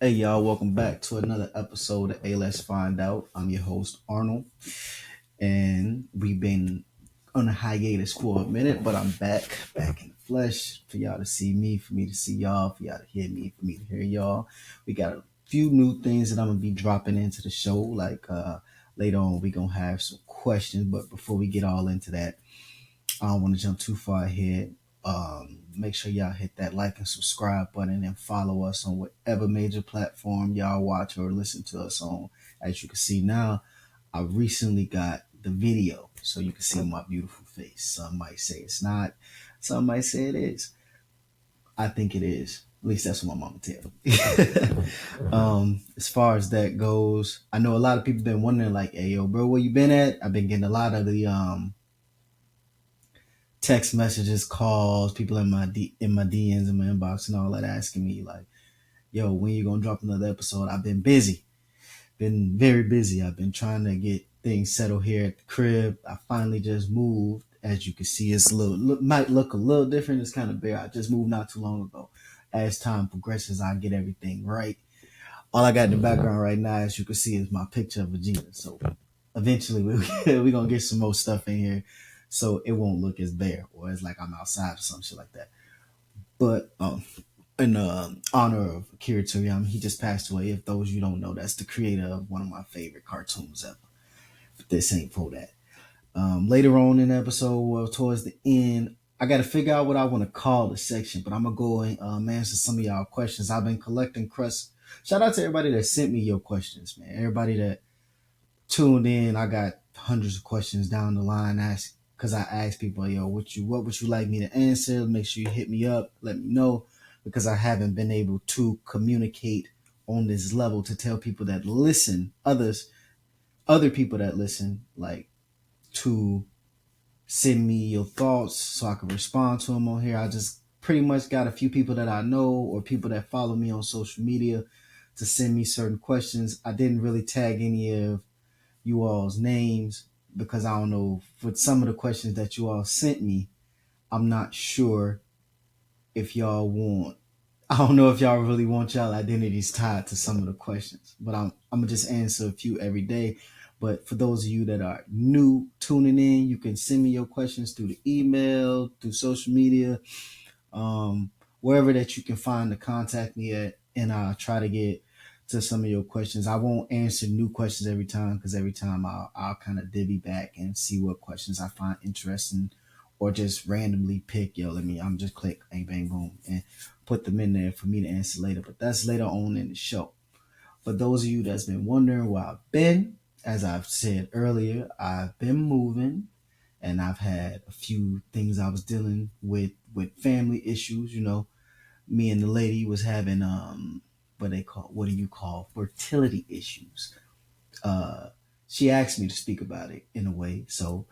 Hey y'all, welcome back to another episode of Let's Find Out. I'm your host Arnold, and we've been on a hiatus for a minute, but I'm back in the flesh for y'all to see me, for me to see y'all, for y'all to hear me, for me to hear y'all. We got a few new things that I'm gonna be dropping into the show. Later on, we gonna have some questions, but before we get all into that, I don't want to jump too far ahead. Make sure y'all hit that like and subscribe button and follow us on whatever major platform y'all watch or listen to us on. As you can see now, I recently got the video so you can see my beautiful face. Some might say it's not, some might say it is. I think it is. At least that's what my mama tell me. As far as that goes, I know a lot of people been wondering like, hey yo, bro, where you been at? I've been getting a lot of the text messages, calls, people in in my DMs, in my inbox, and all that, asking me like, "Yo, when you gonna drop another episode?" I've been busy, been very busy. I've been trying to get things settled here at the crib. I finally just moved. As you can see, it's might look a little different. It's kind of bare. I just moved not too long ago. As time progresses, I get everything right. All I got in the background right now, as you can see, is my picture of Vegeta. So eventually, we're gonna get some more stuff in here, so it won't look as bare or as like I'm outside or some shit like that. But in honor of Akira Toriyama, he just passed away. If those you don't know, that's the creator of one of my favorite cartoons ever. But this ain't for that. Later on in the episode, well, towards the end, I got to figure out what I want to call the section, but I'm gonna go and answer some of y'all questions. I've been collecting crusts. Shout out to everybody that sent me your questions, man. Everybody that tuned in, I got hundreds of questions down the line. Ask because I asked people, yo, what would you like me to answer? Make sure you hit me up, let me know, because I haven't been able to communicate on this level to tell people that listen, other people that listen, like to send me your thoughts so I can respond to them on here. I just pretty much got a few people that I know or people that follow me on social media to send me certain questions. I didn't really tag any of you all's names because I don't know, for some of the questions that you all sent me, I'm not sure if y'all want, I don't know if y'all really want y'all identities tied to some of the questions, but I'm gonna just answer a few every day. But for those of you that are new tuning in, you can send me your questions through the email, through social media, um, wherever that you can find to contact me at, and I'll try to get to some of your questions. I won't answer new questions every time because every time I'll kind of divvy back and see what questions I find interesting, or just randomly pick. Yo, I'm just click bang bang boom and put them in there for me to answer later. But that's later on in the show. For those of you that's been wondering where I've been, as I've said earlier, I've been moving and I've had a few things I was dealing with family issues. You know, me and the lady was having what do you call fertility issues. Uh, she asked me to speak about it in a way, so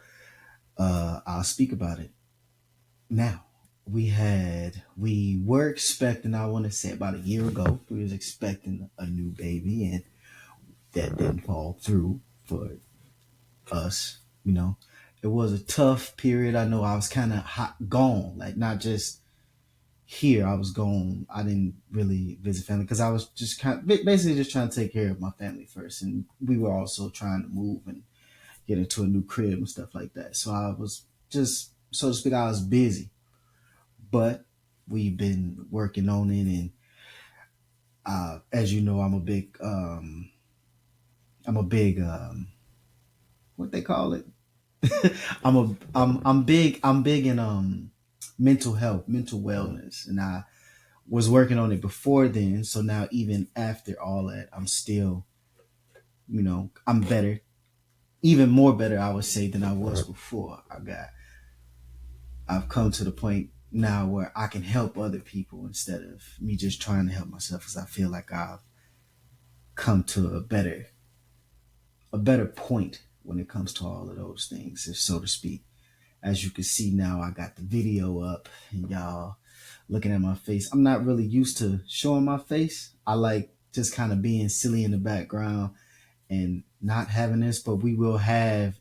I'll speak about it now. We were expecting, I want to say about a year ago, we was expecting a new baby, and that didn't fall through for us. You know, it was a tough period. I know I was kind of gone, like not just here. I was gone. I didn't really visit family because I was just basically just trying to take care of my family first, and we were also trying to move and get into a new crib and stuff like that. So I was just, so to speak, I was busy, but we've been working on it, and as you know, I'm a big what they call it. I'm big in mental health, mental wellness, and I was working on it before then. So now, even after all that, I'm still, I'm better, even more better, I would say, than I was before. I've come to the point now where I can help other people instead of me just trying to help myself, because I feel like I've come to a better point when it comes to all of those things, if so to speak. As you can see now, I got the video up and y'all looking at my face. I'm not really used to showing my face. I like just kind of being silly in the background and not having this, but we will have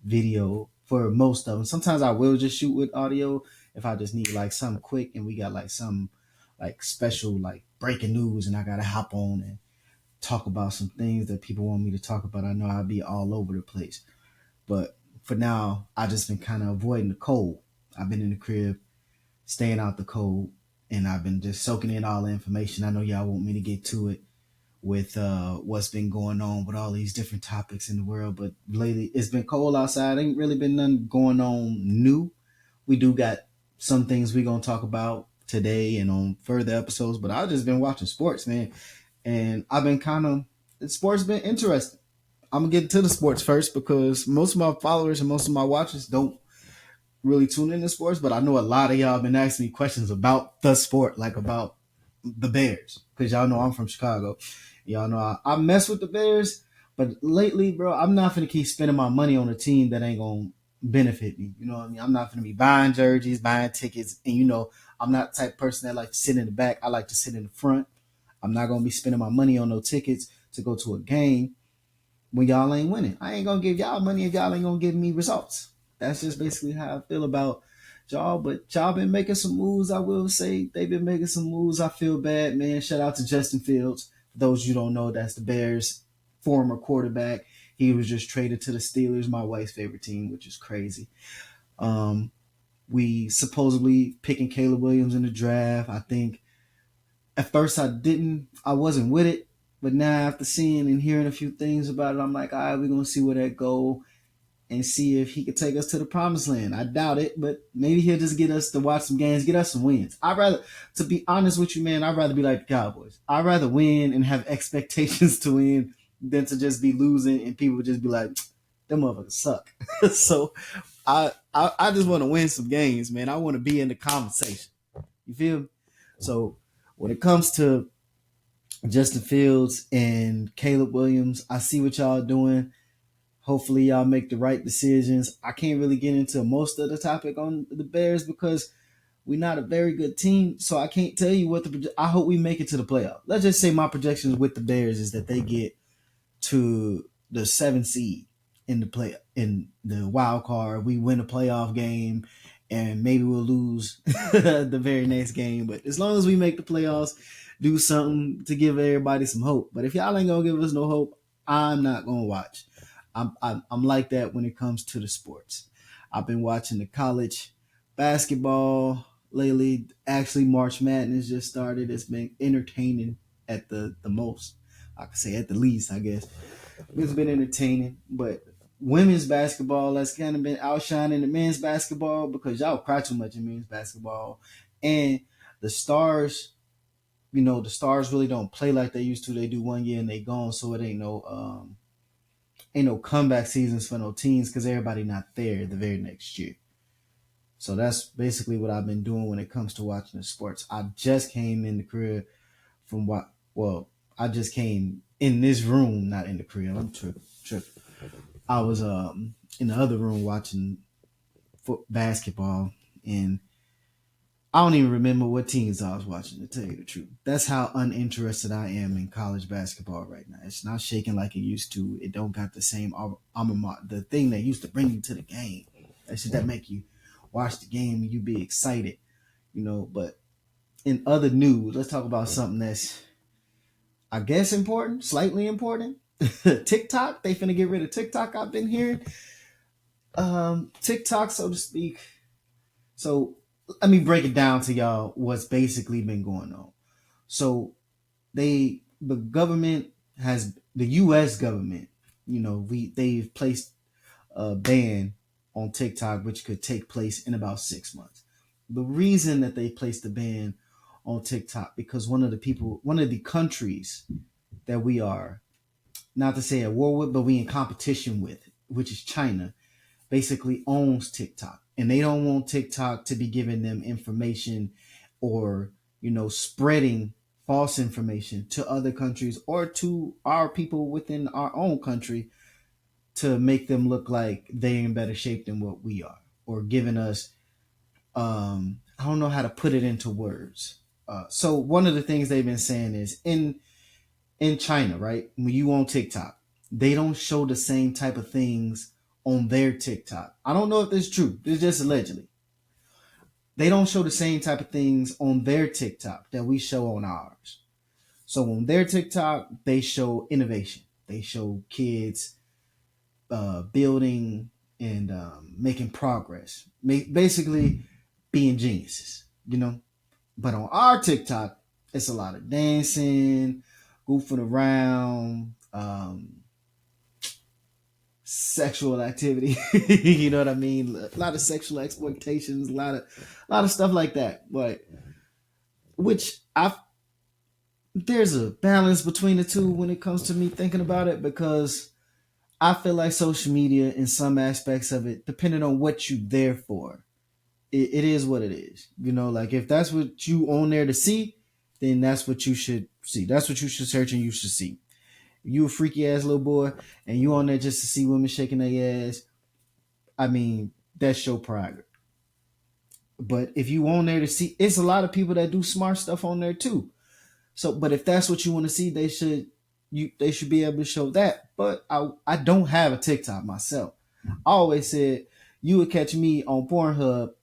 video for most of them. Sometimes I will just shoot with audio if I just need like something quick and we got like some like special like breaking news and I gotta hop on and talk about some things that people want me to talk about, I know I'll be all over the place. But for now, I just been kind of avoiding the cold. I've been in the crib, staying out the cold, and I've been just soaking in all the information. I know y'all want me to get to it with what's been going on with all these different topics in the world, but lately it's been cold outside. Ain't really been nothing going on new. We do got some things we're gonna talk about today and on further episodes, but I've just been watching sports, man, and I've been kind of sports been interesting. I'm gonna get into the sports first because most of my followers and most of my watchers don't really tune into sports, but I know a lot of y'all been asking me questions about the sport, like about the Bears, because y'all know I'm from Chicago. Y'all know I mess with the Bears, but lately, bro, I'm not gonna keep spending my money on a team that ain't gonna benefit me. You know what I mean? I'm not gonna be buying jerseys, buying tickets, and I'm not the type of person that like to sit in the back. I like to sit in the front. I'm not gonna be spending my money on no tickets to go to a game when y'all ain't winning. I ain't gonna give y'all money if y'all ain't gonna give me results. That's just basically how I feel about y'all. But y'all been making some moves. I will say they've been making some moves. I feel bad, man. Shout out to Justin Fields. For those you don't know, that's the Bears' former quarterback. He was just traded to the Steelers, my wife's favorite team, which is crazy. Um, we supposedly picking Caleb Williams in the draft. I think at first I wasn't with it, but now after seeing and hearing a few things about it, I'm like, all right, we're gonna see where that go and see if he could take us to the promised land. I doubt it, but maybe he'll just get us to watch some games, get us some wins. To be honest with you, man, I'd rather be like the Cowboys. I'd rather win and have expectations to win than to just be losing and people just be like, them motherfuckers suck. So I just want to win some games, man. I want to be in the conversation. You feel me? So when it comes to Justin Fields and Caleb Williams, I see what y'all doing. Hopefully y'all make the right decisions. I can't really get into most of the topic on the Bears because we're not a very good team. So I can't tell you I hope we make it to the playoff. Let's just say my projections with the Bears is that they get to the 7th seed in the wild card. We win a playoff game and maybe we'll lose the very next game. But as long as we make the playoffs, do something to give everybody some hope. But if y'all ain't gonna give us no hope, I'm not gonna watch. I'm like that when it comes to the sports. I've been watching the college basketball lately. Actually, March Madness just started. It's been entertaining at the most. I could say at the least, I guess. It's been entertaining, but women's basketball has kind of been outshining the men's basketball because y'all cry too much in men's basketball. And the stars, the stars really don't play like they used to. They do one year and they gone, so it ain't no comeback seasons for no teams because everybody not there the very next year. So that's basically what I've been doing when it comes to watching the sports. I just came in the crib from I just came in this room, not in the crib. I'm tripping. I was in the other room watching basketball, and I don't even remember what teams I was watching, to tell you the truth. That's how uninterested I am in college basketball right now. It's not shaking like it used to. It don't got the same alma mater, the thing that used to bring you to the game. That shit that make you watch the game and you be excited, But in other news, let's talk about something that's, I guess, important, slightly important. TikTok, they finna get rid of TikTok. I've been hearing TikTok, so to speak. So let me break it down to y'all what's basically been going on. So the government the U.S. government, they've placed a ban on TikTok, which could take place in about 6 months. The reason that they placed the ban on TikTok because one of the countries that we are, not to say at war with, but we in competition with, which is China, basically owns TikTok. And they don't want TikTok to be giving them information or, spreading false information to other countries or to our people within our own country to make them look like they're in better shape than what we are, or giving us, I don't know how to put it into words. So one of the things they've been saying is in China, right? When you on TikTok, they don't show the same type of things on their TikTok. I don't know if this is true. This is just allegedly. They don't show the same type of things on their TikTok that we show on ours. So on their TikTok, they show innovation. They show kids building and making progress, basically being geniuses, you know. But on our TikTok, it's a lot of dancing, goofing around, sexual activity. You know what I mean? A lot of sexual exploitations, a lot of stuff like that. But which I there's a balance between the two when it comes to me thinking about it, because I feel like social media in some aspects of it, depending on what you there for, it is what it is. You know, like if that's what you on there to see, then that's what you should see. That's what you should search and you should see. If you a freaky ass little boy and you on there just to see women shaking their ass, I mean, that's your prerogative. But if you on there to see, it's a lot of people that do smart stuff on there too. So, but if that's what you want to see, they should be able to show that. But I don't have a TikTok myself. I always said you would catch me on Pornhub,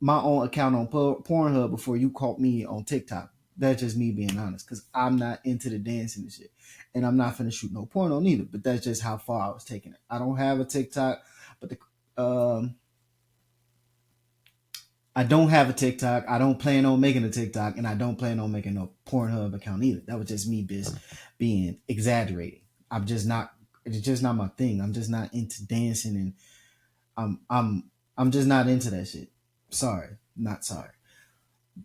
my own account on Pornhub, before you caught me on TikTok. That's just me being honest, because I'm not into the dancing and shit, and I'm not finna shoot no porno neither. But that's just how far I was taking it. I don't have a TikTok, but I don't have a TikTok. I don't plan on making a TikTok, and I don't plan on making no Pornhub account either. That was just me just being exaggerating. I'm just not. It's just not my thing. I'm just not into dancing, and I'm I'm I'm just not into that shit. Sorry, not sorry.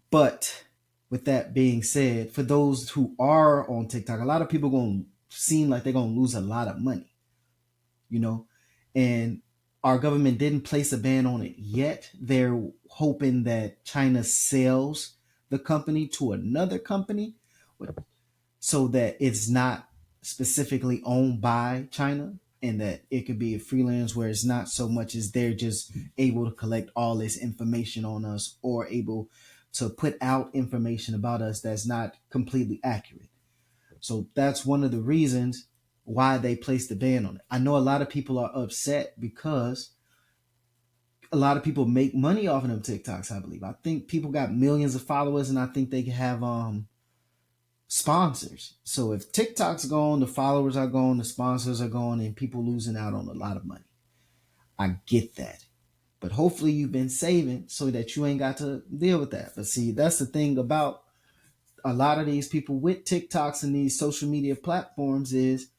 But with that being said, for those who are on TikTok, a lot of people gonna seem like they're gonna lose a lot of money, you know, and our government didn't place a ban on it yet. They're hoping that China sells the company to another company so that it's not specifically owned by China, and that it could be a freelance where it's not so much as they're just able to collect all this information on us, or able to put out information about us that's not completely accurate. So that's one of the reasons why they placed the ban on it. I know a lot of people are upset because a lot of people make money off of them TikToks, I believe. I think people got millions of followers, and I think they can have sponsors. So if TikTok's gone, the followers are gone, the sponsors are gone, and people losing out on a lot of money. I get that. But hopefully you've been saving so that you ain't got to deal with that. But see, that's the thing about a lot of these people with TikToks and these social media platforms is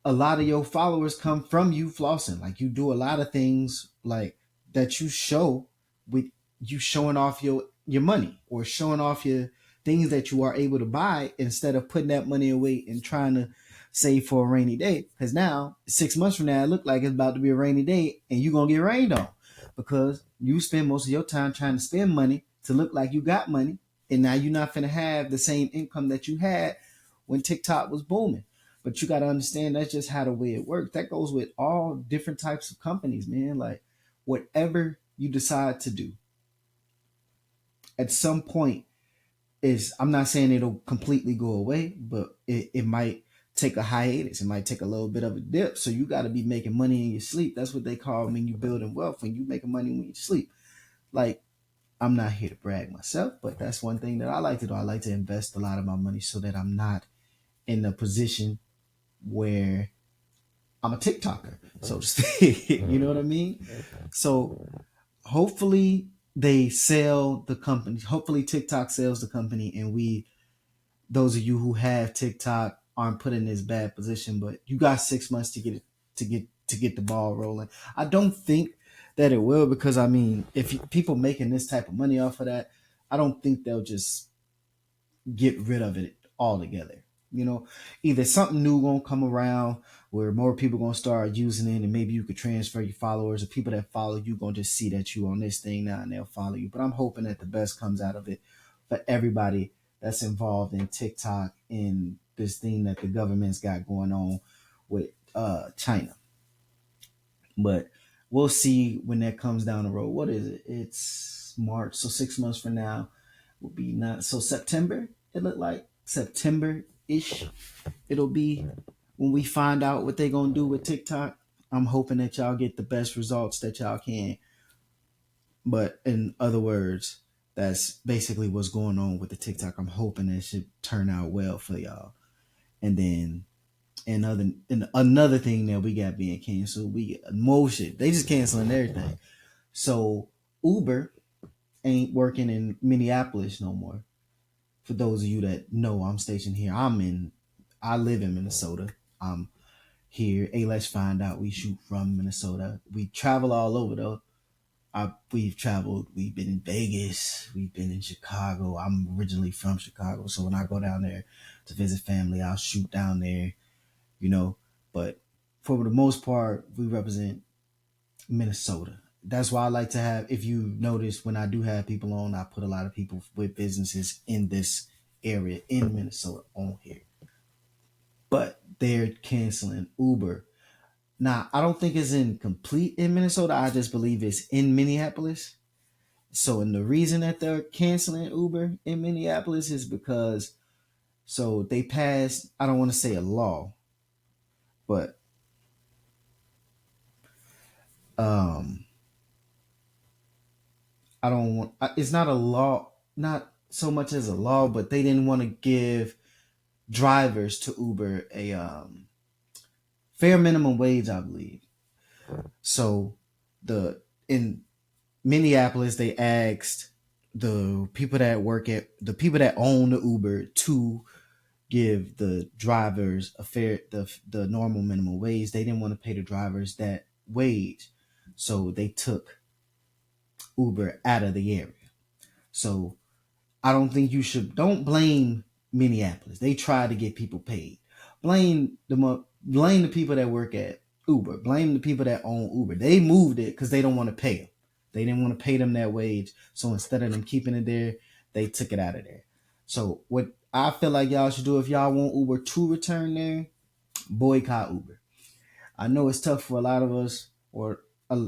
a lot of your followers come from you flossing. Like you do a lot of things like that you show with you showing off your money, or showing off your things that you are able to buy, instead of putting that money away and trying to save for a rainy day. Because now 6 months from now, it look like it's about to be a rainy day and you're gonna get rained on, because you spend most of your time trying to spend money to look like you got money, and now you're not gonna have the same income that you had when TikTok was booming. But you got to understand that's just how the way it works. That goes with all different types of companies, man. Like whatever you decide to do, at some point is, I'm not saying it'll completely go away, but it might take a hiatus. It might take a little bit of a dip. So you got to be making money in your sleep. That's what they call when you building wealth, when you making money when you sleep. Like, I'm not here to brag myself, but that's one thing that I like to do. I like to invest a lot of my money so that I'm not in a position where I'm a TikToker, so to speak. You know what I mean? So hopefully they sell the company. Hopefully TikTok sells the company, and we, those of you who have TikTok, aren't put in this bad position. But you got 6 months to get the ball rolling. I don't think that it will, because I mean, if people making this type of money off of that, I don't think they'll just get rid of it altogether. You know, either something new gonna come around where more people gonna start using it, and maybe you could transfer your followers, or people that follow you gonna just see that you on this thing now and they'll follow you. But I'm hoping that the best comes out of it for everybody that's involved in TikTok and this thing that the government's got going on with China. But we'll see when that comes down the road. What is it? It's March, so 6 months from now will be not so September. It looked like September ish. It'll be when we find out what they're gonna do with TikTok. I'm hoping that y'all get the best results that y'all can. But in other words, That's basically what's going on with the TikTok. I'm hoping that should turn out well for y'all. And then another thing that we got being canceled, we get more shit. They just canceling everything. So Uber ain't working in Minneapolis no more. For those of you that know, I'm stationed here. I live in Minnesota. I'm here. Hey, let's find out. We shoot from Minnesota. We travel all over though. We've traveled. We've been in Vegas. We've been in Chicago. I'm originally from Chicago, so when I go down there to visit family, I'll shoot down there. You know, but for the most part, we represent Minnesota. That's why I like to have. If you notice, when I do have people on, I put a lot of people with businesses in this area in Minnesota on here. But they're canceling Uber. Now, I don't think it's in complete in Minnesota. I just believe it's in Minneapolis. So, and the reason that they're canceling Uber in Minneapolis is because they passed, I don't want to say a law, but um I don't want it's not a law, not so much as a law, but they didn't want to give drivers to Uber a fair minimum wage, I believe. So the in Minneapolis, they asked the people that own the Uber to give the drivers a fair the normal minimum wage. They didn't want to pay the drivers that wage, so they took Uber out of the area. So I don't think you should. Don't blame Minneapolis. They try to get people paid. Blame the people that work at Uber. Blame the people that own Uber. They moved it because they don't want to pay them. They didn't want to pay them that wage. So instead of them keeping it there, they took it out of there. So what I feel like y'all should do if y'all want Uber to return there, boycott Uber. I know it's tough for a lot of us, or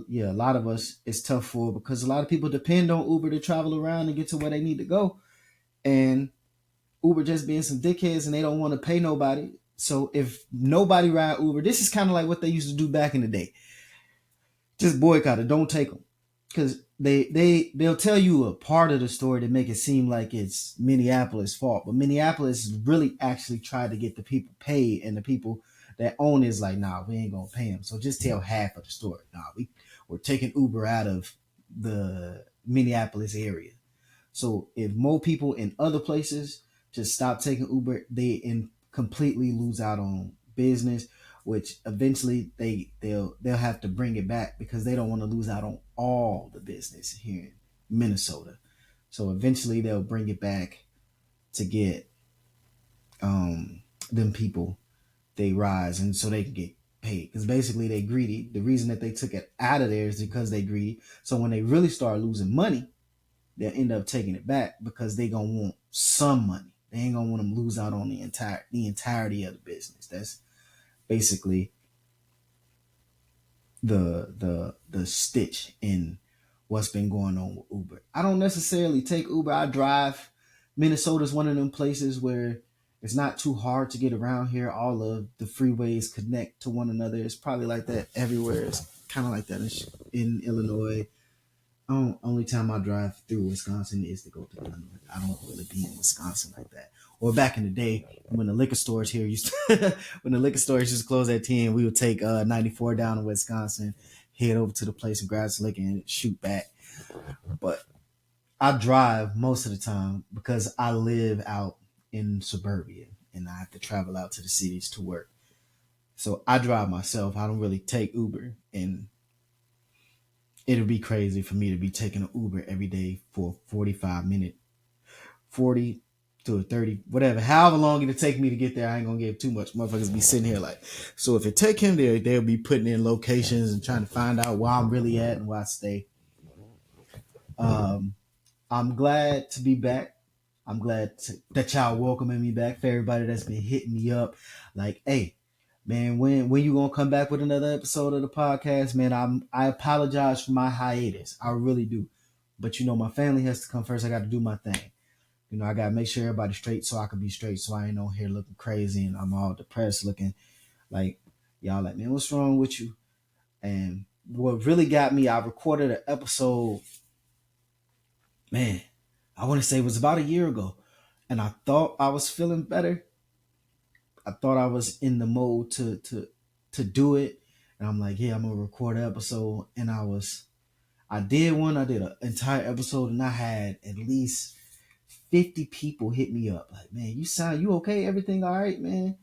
yeah, a lot of us. It's tough for because a lot of people depend on Uber to travel around and get to where they need to go, and Uber just being some dickheads and they don't want to pay nobody. So if nobody ride Uber, this is kind of like what they used to do back in the day. Just boycott it. Don't take them because they'll tell you a part of the story to make it seem like it's Minneapolis' fault, but Minneapolis really actually tried to get the people paid, and the people that own is like, nah, we ain't gonna pay them. So just tell half of the story. Nah, we're taking Uber out of the Minneapolis area. So if more people in other places just stop taking Uber, completely lose out on business, which eventually they'll have to bring it back because they don't want to lose out on all the business here in Minnesota. So eventually they'll bring it back to get them people they rise and so they can get paid because basically they greedy. The reason that they took it out of there is because they greedy. So when they really start losing money, they'll end up taking it back because they gonna want some money. They ain't gonna want them to lose out on the entirety of the business. That's basically the stitch in what's been going on with Uber. I don't necessarily take Uber. I drive. Minnesota's one of them places where it's not too hard to get around here. All of the freeways connect to one another. It's probably like that everywhere. It's kind of like that in Illinois. Only time I drive through Wisconsin is to go to Illinois. I don't really be in Wisconsin like that. Or back in the day when the liquor stores here used to, when the liquor stores used to close at 10, we would take 94 down to Wisconsin, head over to the place and grab some liquor and shoot back. But I drive most of the time because I live out in suburbia and I have to travel out to the cities to work. So I drive myself. I don't really take Uber, and it'll be crazy for me to be taking an Uber every day for 45 minute, 40 to a 30, whatever, however long it'll take me to get there. I ain't gonna give too much. Motherfuckers be sitting here like, so if it take him there, they'll be putting in locations and trying to find out where I'm really at and where I stay. Um, I'm glad to be back. I'm glad that y'all welcoming me back. For everybody that's been hitting me up, like, hey, man, when you gonna come back with another episode of the podcast, man? I apologize for my hiatus. I really do, but my family has to come first. I got to do my thing. I got to make sure everybody's straight so I can be straight. So I ain't on here looking crazy and I'm all depressed, looking like y'all like, man, what's wrong with you? And what really got me, I recorded an episode, man. I want to say it was about a year ago, and I thought I was feeling better. I thought I was in the mode to do it, and I'm like, yeah, I'm gonna record an episode. And I did one. I did an entire episode, and I had at least 50 people hit me up like, man, you okay? Everything all right, man?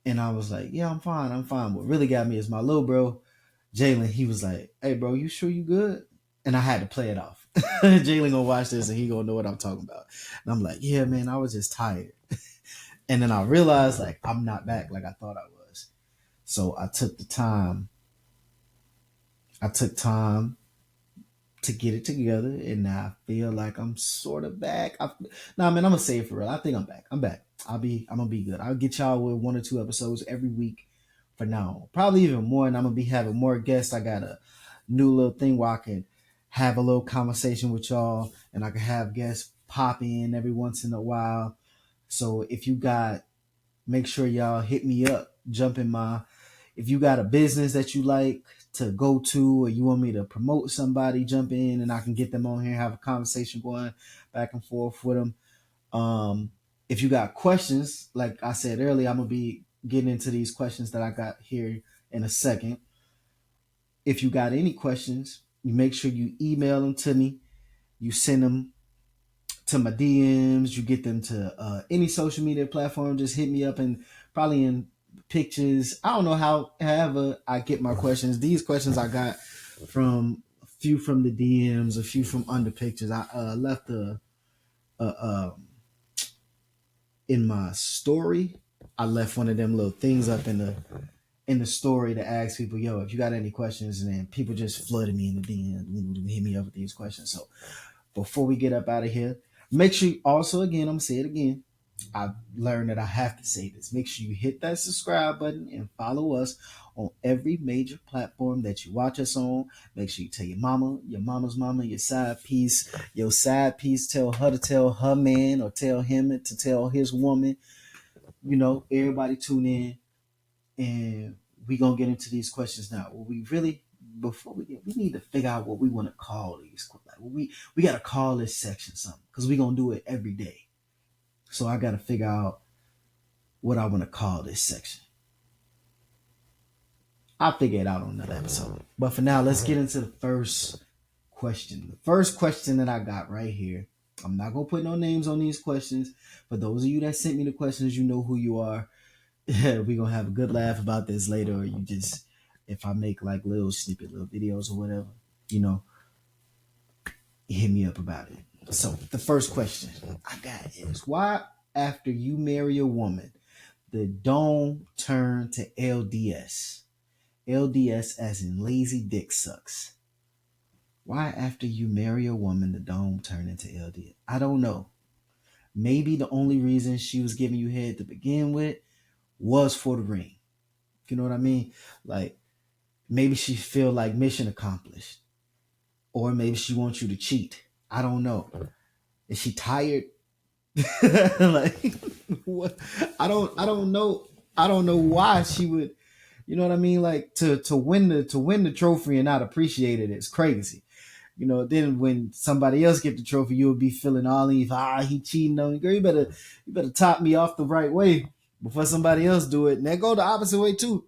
And I was like, yeah, I'm fine. I'm fine. What really got me is my little bro, Jalen. He was like, hey, bro, you sure you good? And I had to play it off. Jalen gonna watch this and he gonna know what I'm talking about. And I'm like, yeah, man, I was just tired. And then I realized like I'm not back like I thought I was. So I took time to get it together, and now I feel like I'm sort of back. Nah, man, I'm gonna say it for real. I think I'm back. I'm back. I'm gonna be good. I'll get y'all with 1 or 2 episodes every week for now. Probably even more, and I'm gonna be having more guests. I got a new little thing where I can have a little conversation with y'all, and I can have guests pop in every once in a while. So if you got, make sure y'all hit me up. Jump in my, if you got a business that you like to go to, or you want me to promote somebody, jump in and I can get them on here, have a conversation going back and forth with them. If you got questions, like I said earlier, I'm gonna be getting into these questions that I got here in a second. If you got any questions, you make sure you email them to me. You send them to my DMs. You get them to any social media platform. Just hit me up and probably in pictures. I don't know how. However, I get my questions. These questions I got from a few from the DMs, a few from under pictures. I left a in my story. I left one of them little things up in the story to ask people, yo, if you got any questions, and then people just flooded me in the DM, hit me up with these questions. So before we get up out of here, make sure you also, again, I'm gonna say it again. I've learned that I have to say this. Make sure you hit that subscribe button and follow us on every major platform that you watch us on. Make sure you tell your mama, your mama's mama, your side piece, tell her to tell her man, or tell him to tell his woman. You know, everybody tune in, and we gonna get into these questions now. Well, we really, before we need to figure out what we want to call these. Like we got to call this section something, because we gonna do it every day. So I got to figure out what I want to call this section. I'll figure it out on another episode. But for now, let's get into the first question. The first question that I got right here. I'm not gonna put no names on these questions. For those of you that sent me the questions, you know who you are. We're gonna have a good laugh about this later, or you just, if I make like little snippet, little videos or whatever, you know, hit me up about it. So the first question I got is, why after you marry a woman, the dome turn to LDS? LDS as in lazy dick sucks. Why after you marry a woman, the dome turn into LDS? I don't know. Maybe the only reason she was giving you head to begin with was for the ring. You know what I mean? Like, maybe she feel like mission accomplished, or maybe she wants you to cheat. I don't know. Is she tired? Like, what? I don't know. I don't know why she would. You know what I mean? Like, to win the trophy and not appreciate it is crazy. You know, then when somebody else get the trophy, you'll be feeling all these, he cheating on you. Girl, you better top me off the right way before somebody else do it. And that go the opposite way too.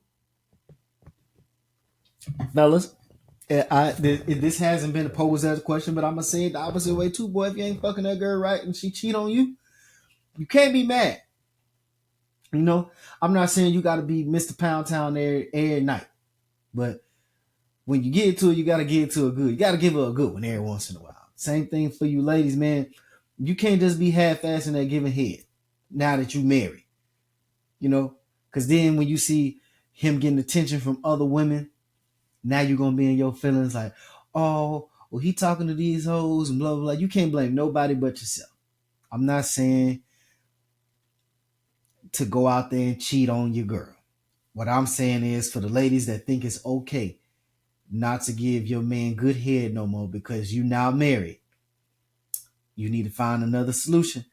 Fellas, this hasn't been posed as a question, but I'm gonna say it the opposite way too, boy. If you ain't fucking that girl right and she cheat on you, you can't be mad. You know, I'm not saying you got to be Mr. Pound Town every night, but when you get to it, you got to get to a good. You got to give her a good one every once in a while. Same thing for you ladies, man. You can't just be half-assing that giving head now that you married. You know, because then when you see him getting attention from other women, now you're gonna be in your feelings like, oh, well, he talking to these hoes and blah blah blah. You can't blame nobody but yourself. I'm not saying to go out there and cheat on your girl. What I'm saying is, for the ladies that think it's okay not to give your man good head no more because you now married, you need to find another solution,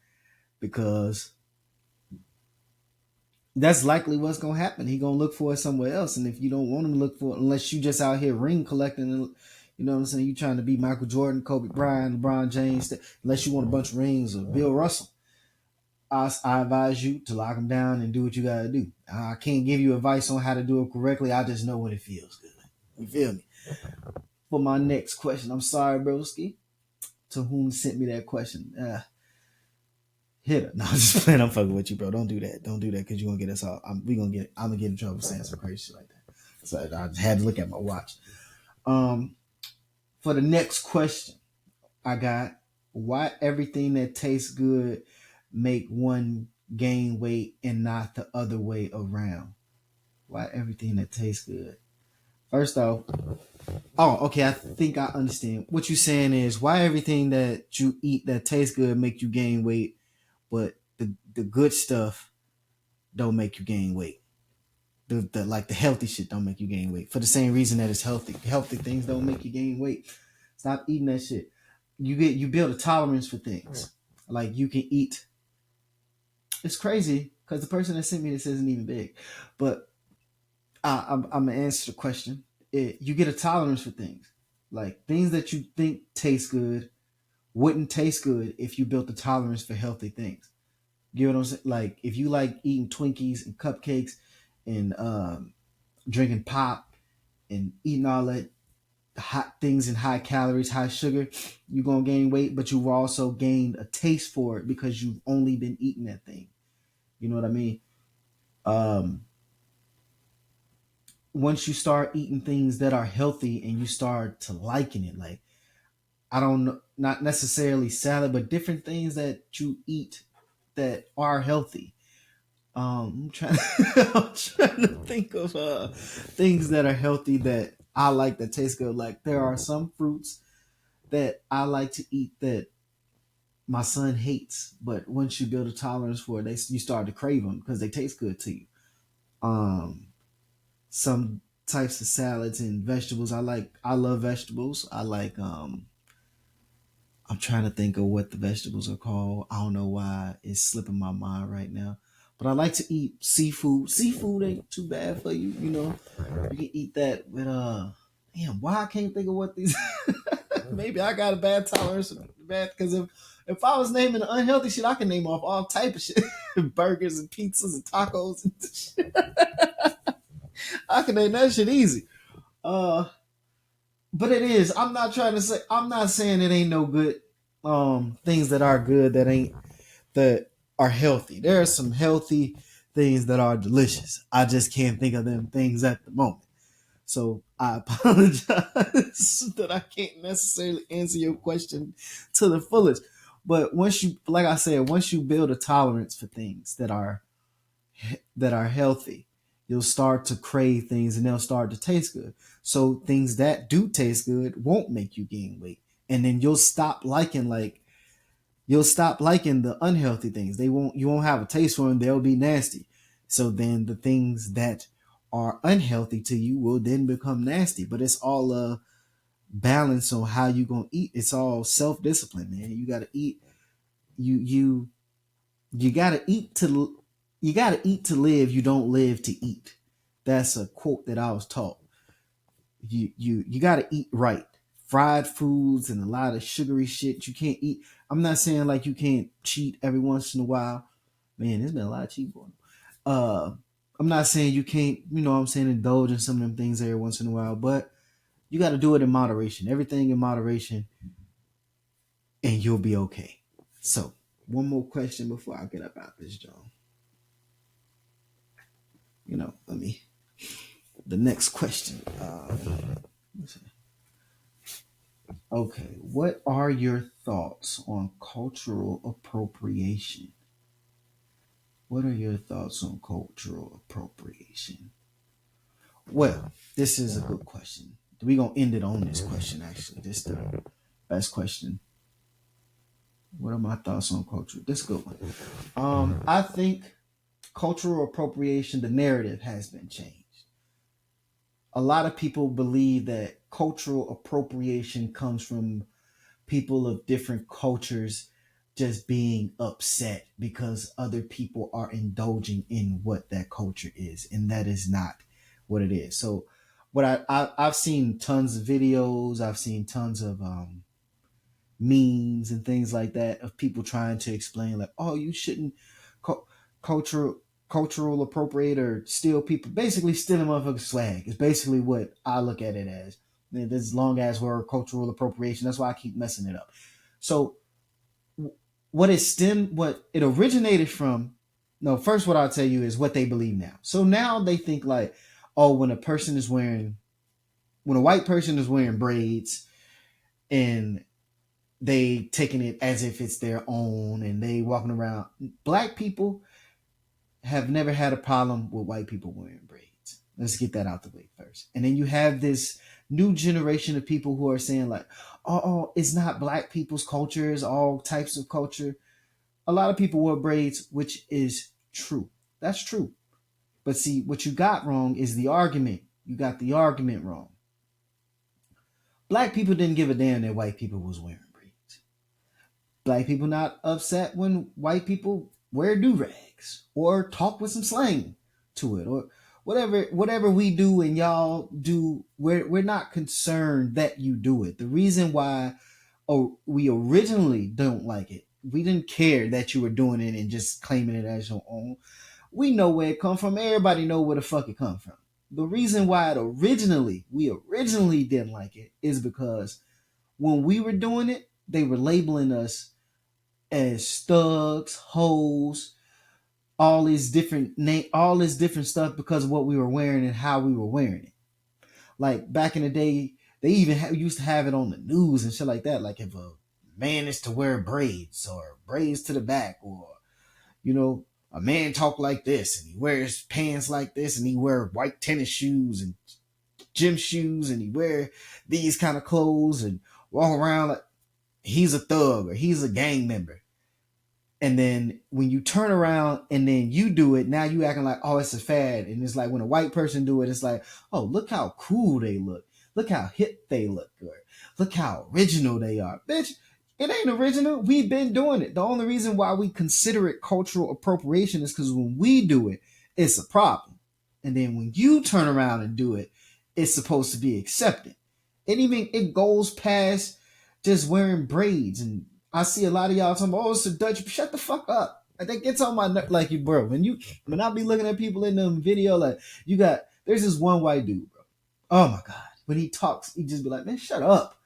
because that's likely what's gonna happen. He gonna look for it somewhere else, and if you don't want him to look for it, unless you just out here ring collecting, You know what I'm saying? You trying to be Michael Jordan, Kobe Bryant, LeBron James, unless you want a bunch of rings or Bill Russell. I advise you to lock them down and do what you gotta do. I can't give you advice on how to do it correctly. I just know when it feels good. You feel me? For my next question, I'm sorry, broski, to whom sent me that question. Hit her. No, I'm just playing. I'm fucking with you, bro. Don't do that. Don't do that because you're gonna get us all. I'm gonna get in trouble for saying some crazy shit like that. So I just had to look at my watch. Um, for the next question, I got why everything that tastes good make one gain weight and not the other way around. Why everything that tastes good? First off, oh, okay. I think I understand. What you're saying is why everything that you eat that tastes good make you gain weight, but the good stuff don't make you gain weight. The like the healthy shit don't make you gain weight for the same reason that it's healthy. Healthy things don't make you gain weight. Stop eating that shit. You build a tolerance for things. Like you can eat. It's crazy because the person that sent me this isn't even big, but I'm gonna answer the question. You get a tolerance for things, like things that you think taste good wouldn't taste good if you built a tolerance for healthy things. You know what I'm saying? Like if you like eating Twinkies and cupcakes and drinking pop and eating all that hot things and high calories, high sugar, you're gonna gain weight, but you've also gained a taste for it because you've only been eating that thing. You know what I mean? Um, Once you start eating things that are healthy and you start to liking it, like I don't know, not necessarily salad, but different things that you eat that are healthy. I'm trying, I'm trying to think of things that are healthy that I like that taste good. Like there are some fruits that I like to eat that my son hates, but once you build a tolerance for it, you start to crave them because they taste good to you. Um, some types of salads and vegetables I like. I love vegetables. I like I'm trying to think of what the vegetables are called. I don't know why it's slipping my mind right now. But I like to eat seafood. Seafood ain't too bad for you, you know. You can eat that with damn, why I can't think of what these maybe I got a bad tolerance bad because if I was naming the unhealthy shit, I can name off all type of shit. Burgers and pizzas and tacos and shit. I can name that shit easy. Uh but it is. I'm not trying to say. I'm not saying it ain't no good. Things that are good that are healthy. There are some healthy things that are delicious. I just can't think of them things at the moment. So I apologize that I can't necessarily answer your question to the fullest. But once you, like I said, once you build a tolerance for things that are healthy, you'll start to crave things and they'll start to taste good. So things that do taste good won't make you gain weight. And then you'll stop liking the unhealthy things. You won't have a taste for them, they'll be nasty. So then the things that are unhealthy to you will then become nasty. But it's all a balance on how you gonna eat. It's all self-discipline, man. You gotta eat you you gotta eat to you gotta eat to live. You don't live to eat. That's a quote that I was taught. You gotta eat right. Fried foods and a lot of sugary shit you can't eat. I'm not saying like you can't cheat every once in a while. Man, there's been a lot of cheat going on. I'm not saying you can't, you know what I'm saying, indulge in some of them things every once in a while, but you got to do it in moderation. Everything in moderation, and you'll be okay. So, one more question before I get up out this job. Let me. The next question. Okay, what are your thoughts on cultural appropriation? What are your thoughts on cultural appropriation? Well, this is a good question. We're gonna end it on this question actually. This is the best question. What are my thoughts on culture? This is a good one. I think cultural appropriation, the narrative has been changed. A lot of people believe that cultural appropriation comes from people of different cultures just being upset because other people are indulging in what that culture is, and that is not what it is. So I've seen tons of videos, I've seen tons of memes and things like that of people trying to explain like, oh, you shouldn't cu- cultural cultural appropriate or steal people, basically stealing motherfuckers swag is basically what I look at it as. This long ass word, cultural appropriation. That's why I keep messing it up. So what it originated from, no, first what I'll tell you is what they believe now. So now they think like, oh, when a white person is wearing braids and they taking it as if it's their own and they walking around, black people have never had a problem with white people wearing braids. Let's get that out the way first. And then you have this new generation of people who are saying like, oh, it's not black people's culture, it's all types of culture. A lot of people wear braids, which is true. That's true. But see, what you got wrong is the argument. You got the argument wrong. Black people didn't give a damn that white people was wearing braids. Black people not upset when white people wear do rags or talk with some slang to it or whatever we do and y'all do. We're not concerned that you do it. The reason why we originally don't like it, we didn't care that you were doing it and just claiming it as your own. We know where it come from. Everybody know where the fuck it come from. The reason why we originally didn't like it is because when we were doing it, they were labeling us as thugs, hoes, all this different stuff because of what we were wearing and how we were wearing it. Like back in the day, they even used to have it on the news and shit like that. Like if a man is to wear braids or braids to the back, or you know, a man talk like this and he wears pants like this and he wear white tennis shoes and gym shoes and he wear these kind of clothes and walk around like he's a thug or he's a gang member. And then when you turn around and then you do it, now you acting like, oh, it's a fad. And it's like when a white person do it, it's like, oh, look how cool they look. Look how hip they look. Or look how original they are. Bitch, it ain't original. We've been doing it. The only reason why we consider it cultural appropriation is because when we do it, it's a problem. And then when you turn around and do it, it's supposed to be accepted. It goes past just wearing braids. And I see a lot of y'all talking about, oh, it's a Dutch. Shut the fuck up. Like that gets on my like you, bro. When I be looking at people in them video, like there's this one white dude, bro. Oh my god. When he talks, he just be like, man, shut up.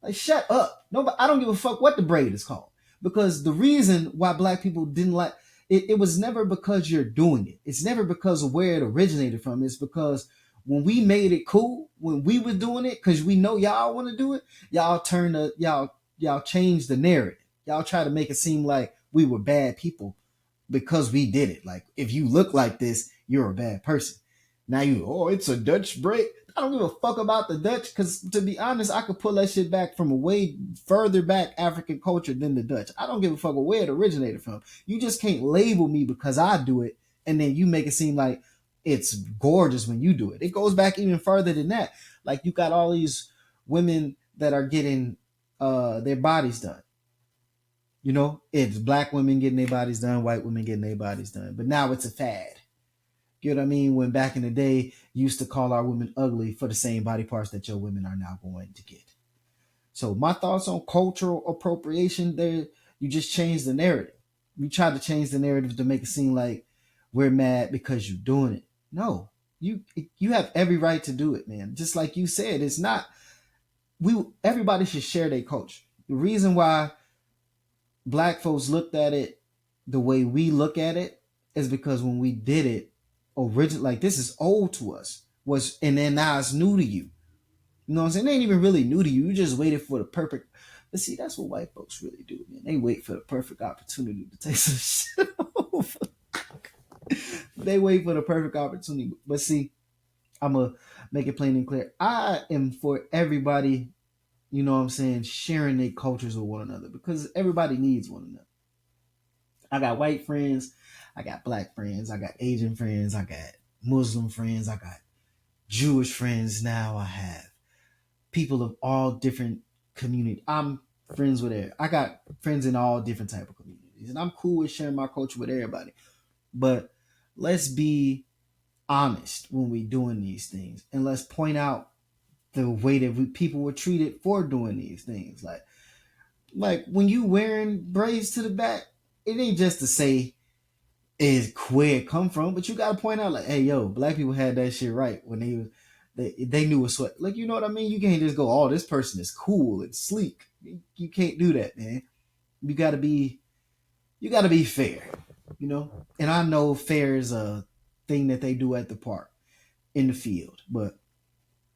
Like, shut up. Nobody, I don't give a fuck what the braid is called. Because the reason why black people didn't like it was never because you're doing it. It's never because of where it originated from. It's because when we made it cool, when we were doing it, because we know y'all want to do it, y'all changed the narrative. Y'all try to make it seem like we were bad people because we did it. Like if you look like this, you're a bad person. Now it's a Dutch braid. I don't give a fuck about the Dutch because to be honest, I could pull that shit back from a way further back African culture than the Dutch. I don't give a fuck where it originated from. You just can't label me because I do it and then you make it seem like it's gorgeous when you do it. It goes back even further than that. Like you got all these women that are getting their bodies done. You know, it's black women getting their bodies done, white women getting their bodies done. But now it's a fad. You know what I mean? When back in the day, you used to call our women ugly for the same body parts that your women are now going to get. So my thoughts on cultural appropriation, there you just change the narrative. You try to change the narrative to make it seem like we're mad because you're doing it. No, you have every right to do it, man. Just like you said, it's not everybody should share their culture. The reason why black folks looked at it the way we look at it is because when we did it, original like this is old to us and then now it's new to you. You know what I'm saying? It ain't even really new to you. You just waited for the perfect. But see, that's what white folks really do, man. They wait for the perfect opportunity to take some shit over. They wait for the perfect opportunity. But see, I'm gonna make it plain and clear. I am for everybody, you know what I'm saying, sharing their cultures with one another because everybody needs one another. I got white friends, I got black friends, I got Asian friends, I got Muslim friends, I got Jewish friends now. I have people of all different communities. I'm friends with it. I got friends in all different type of communities, and I'm cool with sharing my culture with everybody. But let's be honest when we doing these things, and let's point out the way that people were treated for doing these things. Like when you wearing braids to the back, it ain't just to say is where it come from, but you gotta point out like, hey, yo, black people had that shit right when they knew what sweat. Like, you know what I mean? You can't just go, oh, this person is cool and sleek. You can't do that, man. You gotta be fair, you know. And I know fair is a thing that they do at the park in the field, but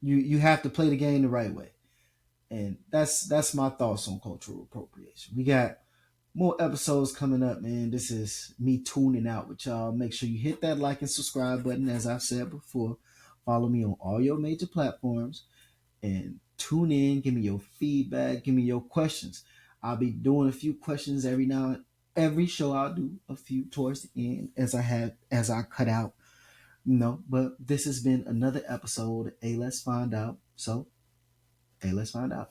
you have to play the game the right way. And that's my thoughts on cultural appropriation. We got more episodes coming up, man. This is me tuning out with y'all. Make sure you hit that like and subscribe button, as I've said before. Follow me on all your major platforms and tune in. Give me your feedback. Give me your questions. I'll be doing a few questions every now and every show. I'll do a few towards the end as I cut out, you know. But this has been another episode. Let's find out. So, let's find out.